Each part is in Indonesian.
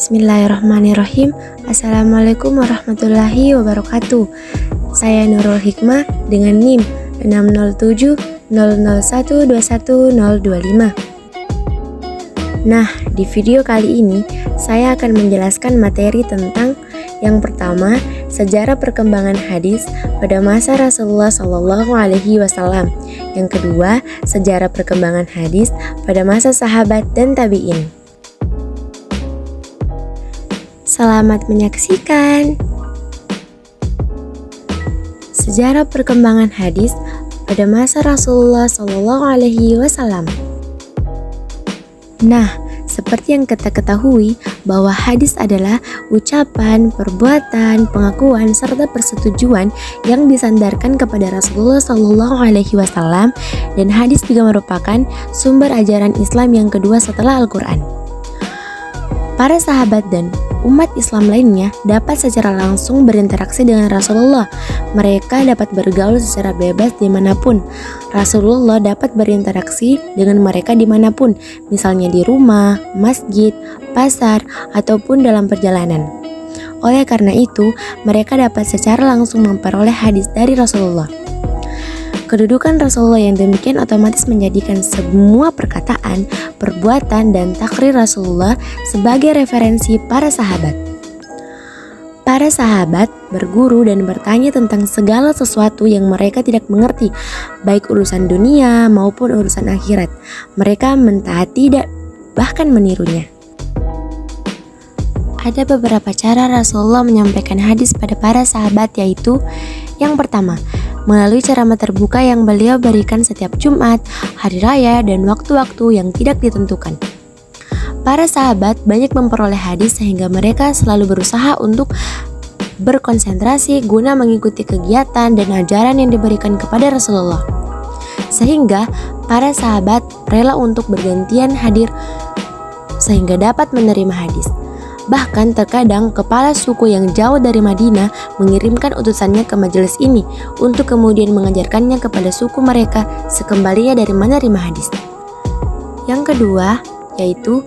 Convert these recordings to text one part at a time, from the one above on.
Bismillahirrahmanirrahim. Assalamualaikum warahmatullahi wabarakatuh. Saya Nurul Hikmah dengan NIM 60700121025. Nah, di video kali ini saya akan menjelaskan materi tentang yang pertama, sejarah perkembangan hadis pada masa Rasulullah SAW. Yang kedua, sejarah perkembangan hadis pada masa sahabat dan tabi'in. Selamat menyaksikan. Sejarah perkembangan hadis pada masa Rasulullah SAW. Nah, seperti yang kita ketahui bahwa hadis adalah ucapan, perbuatan, pengakuan, serta persetujuan yang disandarkan kepada Rasulullah SAW, dan hadis juga merupakan sumber ajaran Islam yang kedua setelah Al-Quran. Para sahabat dan umat Islam lainnya dapat secara langsung berinteraksi dengan Rasulullah. Mereka dapat bergaul secara bebas dimanapun. Rasulullah dapat berinteraksi dengan mereka dimanapun, misalnya di rumah, masjid, pasar, ataupun dalam perjalanan. Oleh karena itu, mereka dapat secara langsung memperoleh hadis dari Rasulullah. Kedudukan Rasulullah yang demikian otomatis menjadikan semua perkataan, perbuatan, dan takrir Rasulullah sebagai referensi para sahabat. Para sahabat berguru dan bertanya tentang segala sesuatu yang mereka tidak mengerti, baik urusan dunia maupun urusan akhirat. Mereka mentaati dan bahkan menirunya. Ada beberapa cara Rasulullah menyampaikan hadis pada para sahabat, yaitu yang pertama, melalui ceramah terbuka yang beliau berikan setiap Jumat, hari raya, dan waktu-waktu yang tidak ditentukan. Para sahabat banyak memperoleh hadis sehingga mereka selalu berusaha untuk berkonsentrasi guna mengikuti kegiatan dan ajaran yang diberikan kepada Rasulullah. Sehingga para sahabat rela untuk bergantian hadir sehingga dapat menerima hadis. Bahkan terkadang kepala suku yang jauh dari Madinah mengirimkan utusannya ke majelis ini untuk kemudian mengajarkannya kepada suku mereka sekembalinya dari menerima hadis. Yang kedua, yaitu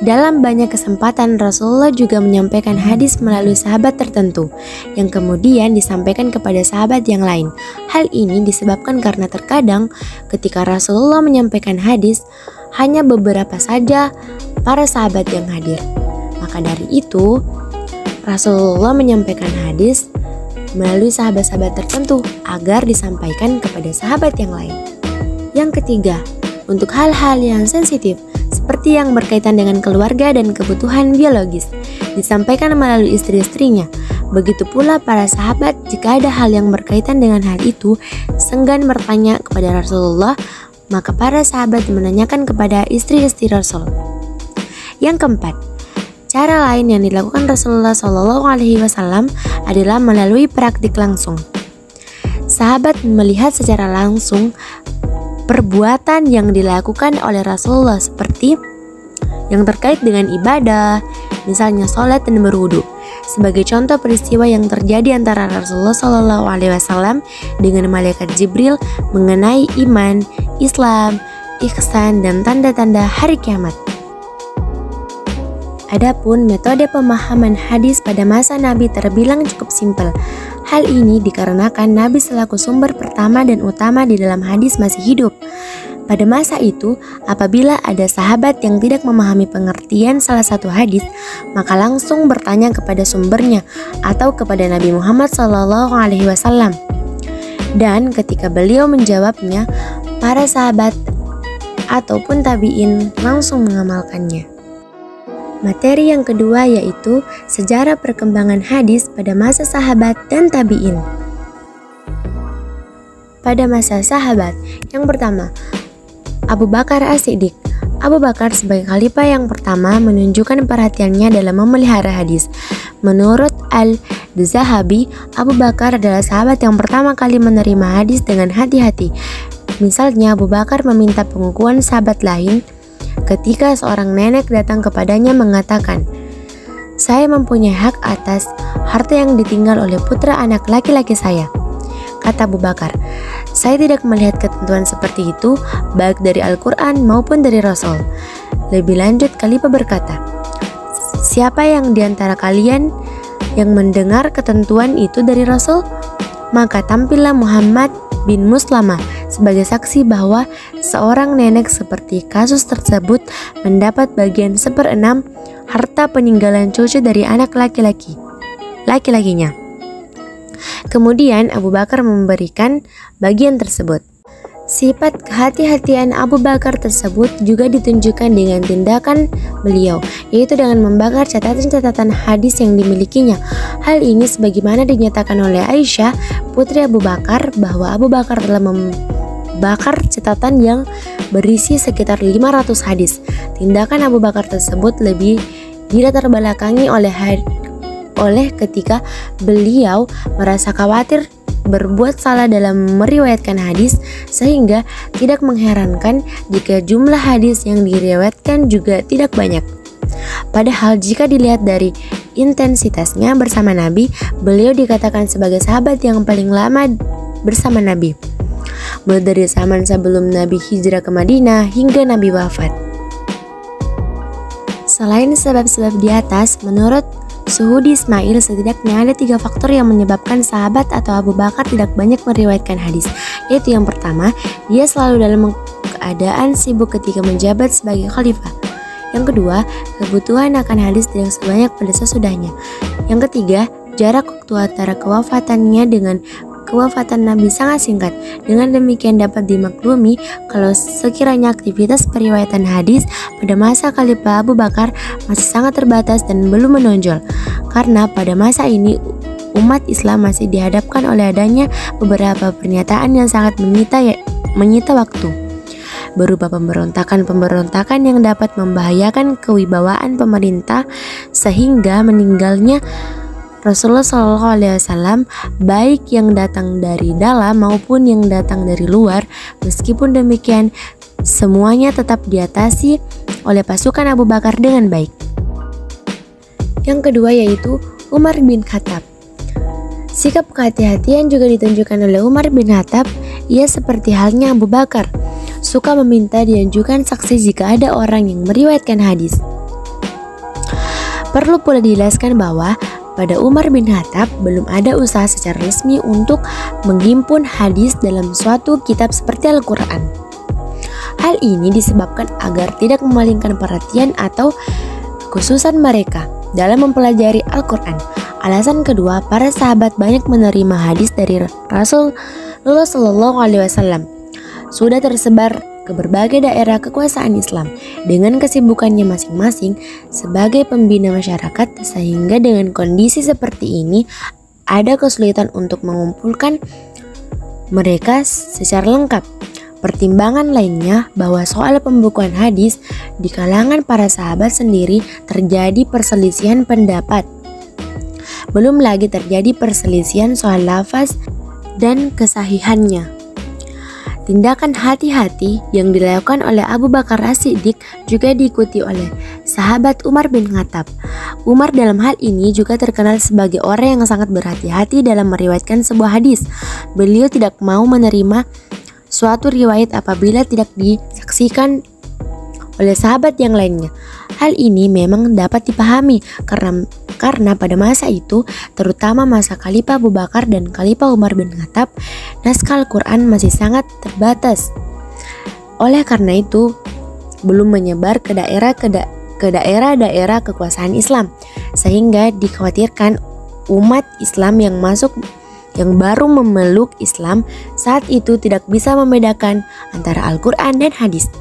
dalam banyak kesempatan Rasulullah juga menyampaikan hadis melalui sahabat tertentu yang kemudian disampaikan kepada sahabat yang lain. Hal ini disebabkan karena terkadang ketika Rasulullah menyampaikan hadis, hanya beberapa saja para sahabat yang hadir. Maka dari itu, Rasulullah menyampaikan hadis melalui sahabat-sahabat tertentu agar disampaikan kepada sahabat yang lain. Yang ketiga, untuk hal-hal yang sensitif seperti yang berkaitan dengan keluarga dan kebutuhan biologis, disampaikan melalui istri-istrinya. Begitu pula para sahabat, jika ada hal yang berkaitan dengan hal itu, segan bertanya kepada Rasulullah, maka para sahabat menanyakan kepada istri-istri Rasul. Yang keempat, cara lain yang dilakukan Rasulullah SAW adalah melalui praktik langsung. Sahabat melihat secara langsung perbuatan yang dilakukan oleh Rasulullah seperti yang terkait dengan ibadah, misalnya sholat dan berwudu. Sebagai contoh peristiwa yang terjadi antara Rasulullah SAW dengan malaikat Jibril mengenai iman, Islam, ihsan, dan tanda-tanda hari kiamat. Adapun metode pemahaman hadis pada masa Nabi terbilang cukup simpel. Hal ini dikarenakan Nabi selaku sumber pertama dan utama di dalam hadis masih hidup. Pada masa itu, apabila ada sahabat yang tidak memahami pengertian salah satu hadis, maka langsung bertanya kepada sumbernya atau kepada Nabi Muhammad SAW. Dan ketika beliau menjawabnya, para sahabat ataupun tabi'in langsung mengamalkannya. Materi yang kedua yaitu sejarah perkembangan hadis pada masa sahabat dan tabi'in. Pada masa sahabat, yang pertama, Abu Bakar As-Siddiq. Abu Bakar sebagai khalifah yang pertama menunjukkan perhatiannya dalam memelihara hadis. Menurut Al-Zahabi, Abu Bakar adalah sahabat yang pertama kali menerima hadis dengan hati-hati. Misalnya, Abu Bakar meminta pengakuan sahabat lain ketika seorang nenek datang kepadanya mengatakan, "Saya mempunyai hak atas harta yang ditinggal oleh putra anak laki-laki saya." Kata Abu Bakar, "Saya tidak melihat ketentuan seperti itu baik dari Al-Quran maupun dari Rasul." Lebih lanjut, khalifah berkata, Siapa yang di antara kalian yang mendengar ketentuan itu dari Rasul? Maka tampillah Muhammad bin Muslamah sebagai saksi bahwa seorang nenek seperti kasus tersebut mendapat bagian 1/6 harta peninggalan cucu dari anak laki-lakinya. Kemudian Abu Bakar memberikan bagian tersebut. Sifat kehati-hatian Abu Bakar tersebut juga ditunjukkan dengan tindakan beliau, yaitu dengan membakar catatan-catatan hadis yang dimilikinya. Hal ini sebagaimana dinyatakan oleh Aisyah, putri Abu Bakar, bahwa Abu Bakar telah membakar catatan yang berisi sekitar 500 hadis. Tindakan Abu Bakar tersebut lebih dilatar belakangi oleh ketika beliau merasa khawatir berbuat salah dalam meriwayatkan hadis, sehingga tidak mengherankan jika jumlah hadis yang diriwayatkan juga tidak banyak. Padahal jika dilihat dari intensitasnya bersama Nabi, beliau dikatakan sebagai sahabat yang paling lama bersama Nabi, mulai dari zaman sebelum Nabi hijrah ke Madinah hingga Nabi wafat. Selain sebab-sebab di atas, menurut Suhudi Ismail, setidaknya ada 3 faktor yang menyebabkan sahabat atau Abu Bakar tidak banyak meriwayatkan hadis, yaitu yang pertama, dia selalu dalam keadaan sibuk ketika menjabat sebagai khalifah. Yang kedua, kebutuhan akan hadis tidak sebanyak pada sesudahnya. Yang ketiga, jarak waktu antara kewafatannya dengan kewafatan Nabi sangat singkat. Dengan demikian dapat dimaklumi kalau sekiranya aktivitas periwayatan hadis pada masa Khalifah Abu Bakar masih sangat terbatas dan belum menonjol, karena pada masa ini umat Islam masih dihadapkan oleh adanya beberapa pernyataan yang sangat menyita waktu, berupa pemberontakan yang dapat membahayakan kewibawaan pemerintah, sehingga meninggalnya Rasulullah SAW, baik yang datang dari dalam maupun yang datang dari luar. Meskipun demikian, semuanya tetap diatasi oleh pasukan Abu Bakar dengan baik. Yang kedua yaitu Umar bin Khattab. Sikap kehati-hatian juga ditunjukkan oleh Umar bin Khattab. Ia seperti halnya Abu Bakar, suka meminta diajukan saksi jika ada orang yang meriwayatkan hadis. Perlu pula dijelaskan bahwa pada Umar bin Khattab belum ada usaha secara resmi untuk menghimpun hadis dalam suatu kitab seperti Al-Quran. Hal ini disebabkan agar tidak memalingkan perhatian atau kekhususan mereka dalam mempelajari Al-Quran. Alasan kedua, para sahabat banyak menerima hadis dari Rasulullah SAW, sudah tersebar ke berbagai daerah kekuasaan Islam dengan kesibukannya masing-masing sebagai pembina masyarakat, sehingga dengan kondisi seperti ini ada kesulitan untuk mengumpulkan mereka secara lengkap. Pertimbangan lainnya bahwa soal pembukuan hadis di kalangan para sahabat sendiri terjadi perselisihan pendapat. Belum lagi terjadi perselisihan soal lafaz dan kesahihannya. Tindakan hati-hati yang dilakukan oleh Abu Bakar As-Siddiq juga diikuti oleh sahabat Umar bin Khattab. Umar dalam hal ini juga terkenal sebagai orang yang sangat berhati-hati dalam meriwayatkan sebuah hadis. Beliau tidak mau menerima suatu riwayat apabila tidak disaksikan oleh sahabat yang lainnya. Hal ini memang dapat dipahami karena pada masa itu, terutama masa Khalifah Abu Bakar dan Khalifah Umar bin Khattab, naskah Al-Quran masih sangat terbatas. Oleh karena itu, belum menyebar ke daerah-daerah kekuasaan Islam, sehingga dikhawatirkan umat Islam yang baru memeluk Islam saat itu tidak bisa membedakan antara Al-Quran dan hadis.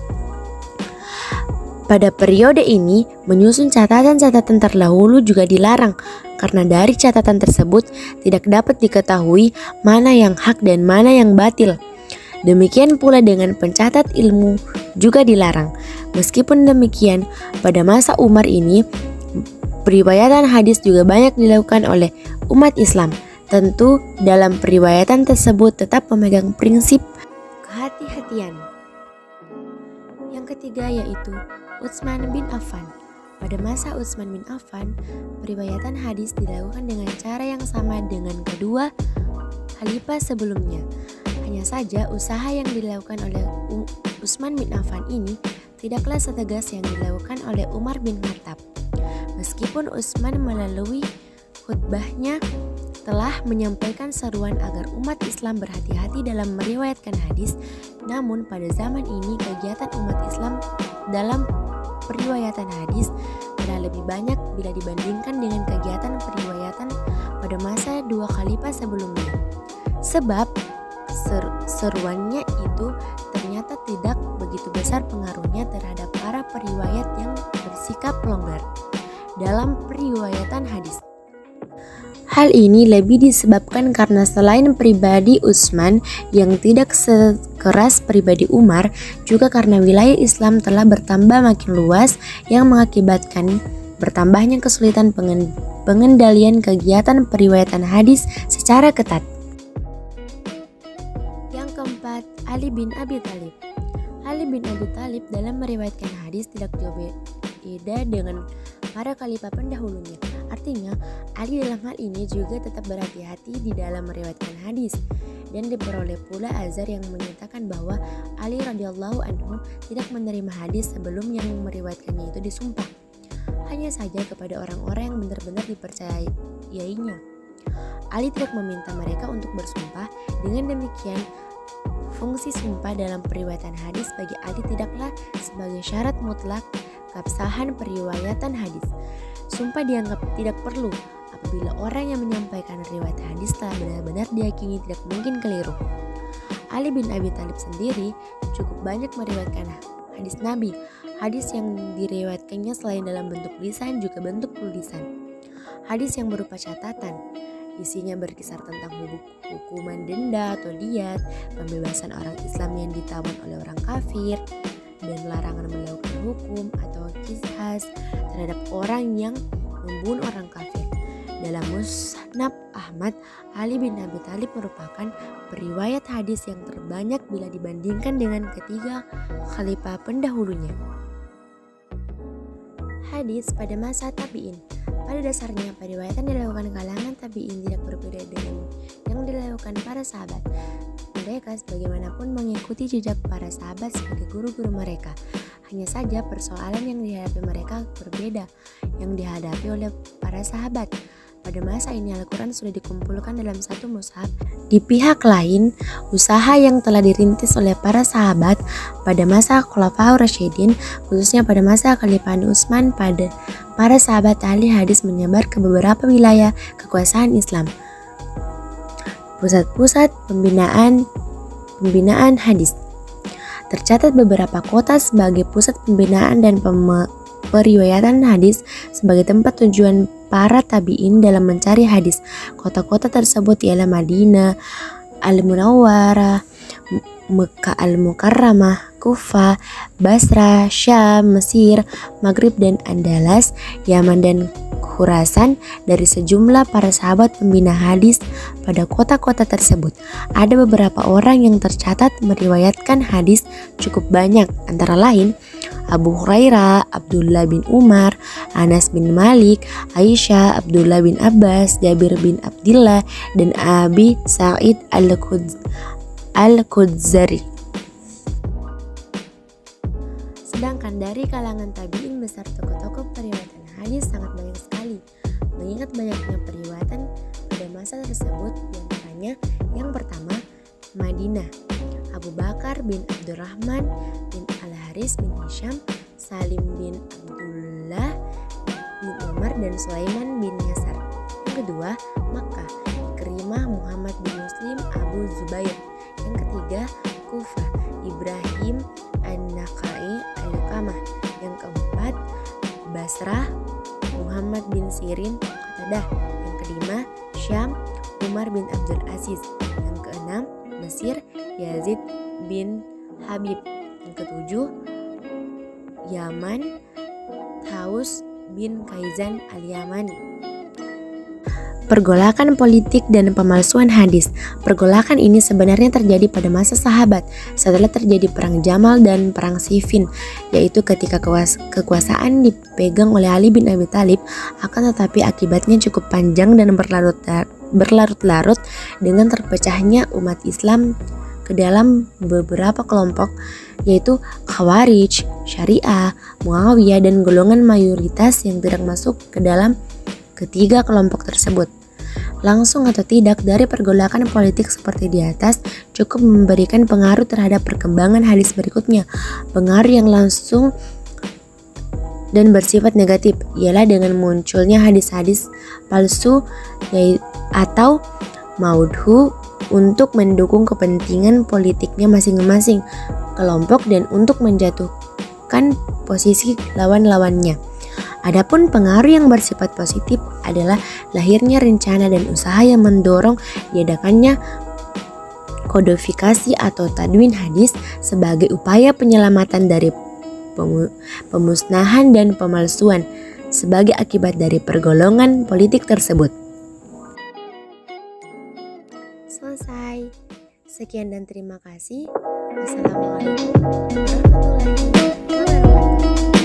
Pada periode ini, menyusun catatan-catatan terdahulu juga dilarang, karena dari catatan tersebut tidak dapat diketahui mana yang hak dan mana yang batil. Demikian pula dengan pencatat ilmu juga dilarang. Meskipun demikian, pada masa Umar ini, periwayatan hadis juga banyak dilakukan oleh umat Islam. Tentu dalam periwayatan tersebut tetap memegang prinsip kehati-hatian. Yang ketiga yaitu Utsman bin Affan. Pada masa Utsman bin Affan, periwayatan hadis dilakukan dengan cara yang sama dengan kedua khalifah sebelumnya. Hanya saja usaha yang dilakukan oleh Utsman bin Affan ini tidaklah setegas yang dilakukan oleh Umar bin Khattab. Meskipun Utsman melalui khutbahnya telah menyampaikan seruan agar umat Islam berhati-hati dalam meriwayatkan hadis, namun pada zaman ini kegiatan umat Islam dalam periwayatan hadis adalah lebih banyak bila dibandingkan dengan kegiatan periwayatan pada masa dua khalifah sebelumnya. Sebab seruannya itu ternyata tidak begitu besar pengaruhnya terhadap para periwayat yang bersikap longgar dalam periwayatan hadis. Hal ini lebih disebabkan karena selain pribadi Utsman yang tidak sekeras pribadi Umar, juga karena wilayah Islam telah bertambah makin luas yang mengakibatkan bertambahnya kesulitan pengendalian kegiatan periwayatan hadis secara ketat. Yang keempat, Ali bin Abi Thalib. Ali bin Abi Thalib dalam meriwayatkan hadis tidak jauh beda dengan para khalifah pendahulunya. Artinya, Ali dalam hal ini juga tetap berhati-hati di dalam meriwayatkan hadis. Dan diperoleh pula azar yang menyatakan bahwa Ali radhiyallahu anhu tidak menerima hadis sebelum yang meriwayatkannya itu disumpah. Hanya saja kepada orang-orang yang benar-benar dipercayainya. Ali tidak meminta mereka untuk bersumpah. Dengan demikian, fungsi sumpah dalam periwayatan hadis bagi Ali tidaklah sebagai syarat mutlak keabsahan periwayatan hadis. Sumpah dianggap tidak perlu apabila orang yang menyampaikan riwayat hadis telah benar-benar diyakini tidak mungkin keliru. Ali bin Abi Thalib sendiri cukup banyak meriwayatkan hadis Nabi. Hadis yang diriwayatkannya selain dalam bentuk lisan juga bentuk tulisan. Hadis yang berupa catatan, isinya berkisar tentang hukuman denda atau diyat, pembebasan orang Islam yang ditawan oleh orang kafir, dan larangan melakukan hukum atau qisas terhadap orang yang membunuh orang kafir. Dalam Musnad Ahmad, Ali bin Abi Thalib merupakan periwayat hadis yang terbanyak bila dibandingkan dengan ketiga khalifah pendahulunya. Hadis pada masa tabi'in. Pada dasarnya, periwayatan dilakukan kalangan tabi'in tidak berbeda dengan yang dilakukan para sahabat. Mereka sebagaimanapun mengikuti jejak para sahabat sebagai guru-guru mereka. Hanya saja persoalan yang dihadapi mereka berbeda yang dihadapi oleh para sahabat. Pada masa ini Al-Quran sudah dikumpulkan dalam satu mushaf. Di pihak lain, usaha yang telah dirintis oleh para sahabat pada masa Khulafaur Rasyidin, khususnya pada masa Kekhalifahan Utsman, pada para sahabat ahli hadis menyebar ke beberapa wilayah kekuasaan Islam. Pusat-pusat pembinaan hadis. Tercatat beberapa kota sebagai pusat pembinaan dan periwayatan hadis sebagai tempat tujuan para tabi'in dalam mencari hadis. Kota-kota tersebut ialah Madinah, Al-Munawwarah, Mekah Al-Mukarramah, Kufah, Basra, Syam, Mesir, Maghrib dan Andalus, Yaman dan Khurasan. Dari sejumlah para sahabat pembina hadis pada kota-kota tersebut, ada beberapa orang yang tercatat meriwayatkan hadis cukup banyak, antara lain Abu Hurairah, Abdullah bin Umar, Anas bin Malik, Aisyah, Abdullah bin Abbas, Jabir bin Abdillah, dan Abi Sa'id Al-Khudzari. Sedangkan dari kalangan tabi'in besar tokoh-tokoh periwayatan hadis sangat banyak sekali. Mengingat banyaknya periwayatan pada masa tersebut, diantaranya yang pertama Madinah, Abu Bakar bin Abdurrahman bin Al-Haris bin Hisham, Salim bin Abdullah bin Umar, dan Sulaiman bin Yasar. Yang kedua Makkah, Ikrimah Muhammad bin Muslim Abu Zubair. Yang ketiga Kufah, Ibrahim An-Nakhai Al-Qamah. Yang keempat Basrah, Muhammad bin Sirin Qatadah. Yang kelima Syam, Umar bin Abdul Aziz. Yang keenam Mesir, Yazid bin Habib. Yang ketujuh Yaman, Taus bin Kaizan al-Yamani. Pergolakan politik dan pemalsuan hadis. Pergolakan ini sebenarnya terjadi pada masa sahabat setelah terjadi perang Jamal dan perang Siffin, yaitu ketika kekuasaan dipegang oleh Ali bin Abi Thalib. Akan tetapi akibatnya cukup panjang dan berlarut-larut dengan terpecahnya umat Islam ke dalam beberapa kelompok yaitu Khawarij, Syariah, Muawiyah, dan golongan mayoritas yang tidak masuk ke dalam ketiga kelompok tersebut. Langsung atau tidak dari pergolakan politik seperti di atas cukup memberikan pengaruh terhadap perkembangan hadis berikutnya. Pengaruh yang langsung dan bersifat negatif ialah dengan munculnya hadis-hadis palsu atau maudhu untuk mendukung kepentingan politiknya masing-masing kelompok dan untuk menjatuhkan posisi lawan-lawannya. Adapun pengaruh yang bersifat positif adalah lahirnya rencana dan usaha yang mendorong diadakannya kodifikasi atau tadwin hadis sebagai upaya penyelamatan dari pemusnahan dan pemalsuan sebagai akibat dari pergolongan politik tersebut. Selesai. Sekian dan terima kasih. Wassalamualaikum warahmatullahi wabarakatuh.